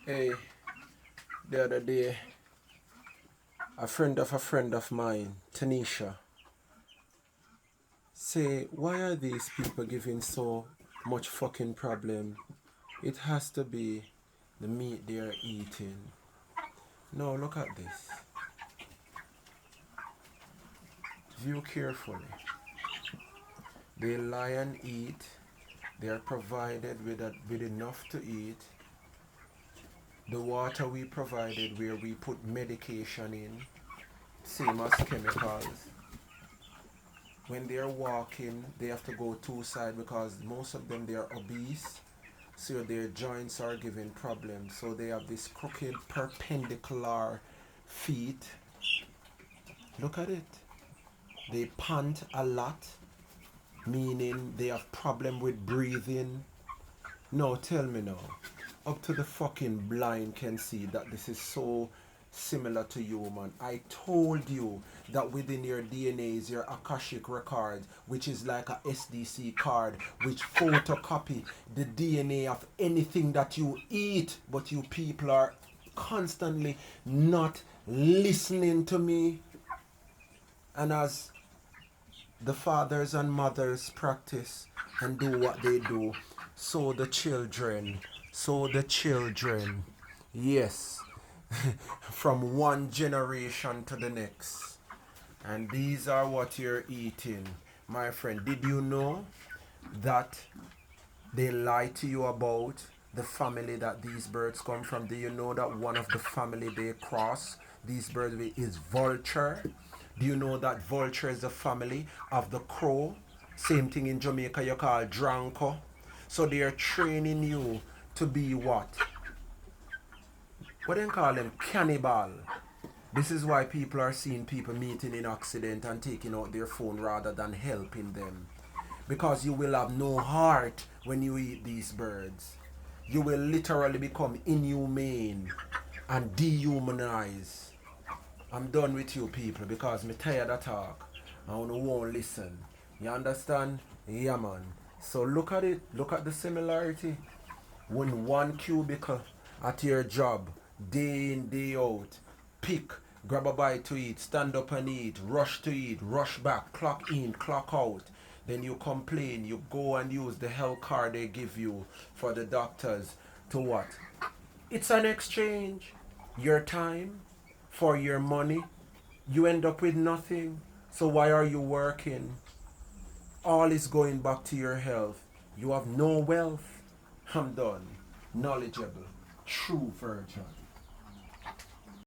Hey, the other day, a friend of mine, Tanisha, say, why are these people giving so much fucking problem? It has to be the meat they are eating. No, look at this. View carefully. They lie and eat. They are provided with enough to eat. The water we provided where we put medication in, same as chemicals. When they're walking, they have to go two sides because most of them they are obese, so their joints are giving problems. So they have this crooked perpendicular feet. Look at it. They pant a lot, meaning they have problem with breathing. No, tell me now. Up to the fucking blind can see that this is so similar to human. I told you that within your DNA is your Akashic record, which is like a SDC card, which photocopy the DNA of anything that you eat. But you people are constantly not listening to me. And as the fathers and mothers practice and do what they do, so the children, yes, from one generation to the next. And these are what you're eating, my friend. Did you know that they lie to you about the family that these birds come from? Do you know that one of the family they cross these birds with is vulture? Do you know that vulture is the family of the crow? Same thing in Jamaica you call dranko. So they are training you to be what they call them, cannibal. This is why people are seeing people meeting in accident and taking out their phone rather than helping them. Because you will have no heart when you eat these birds. You will literally become inhumane and dehumanize. I'm done with you people because me tired of talk. I won't listen. You understand? Yeah man. So look at it. Look at the similarity. When one cubicle at your job, day in, day out, pick, grab a bite to eat, stand up and eat, rush back, clock in, clock out. Then you complain, you go and use the health card they give you for the doctors to what? It's an exchange. Your time for your money. You end up with nothing. So why are you working? All is going back to your health. You have no wealth. I'm done. Knowledgeable. True virgin.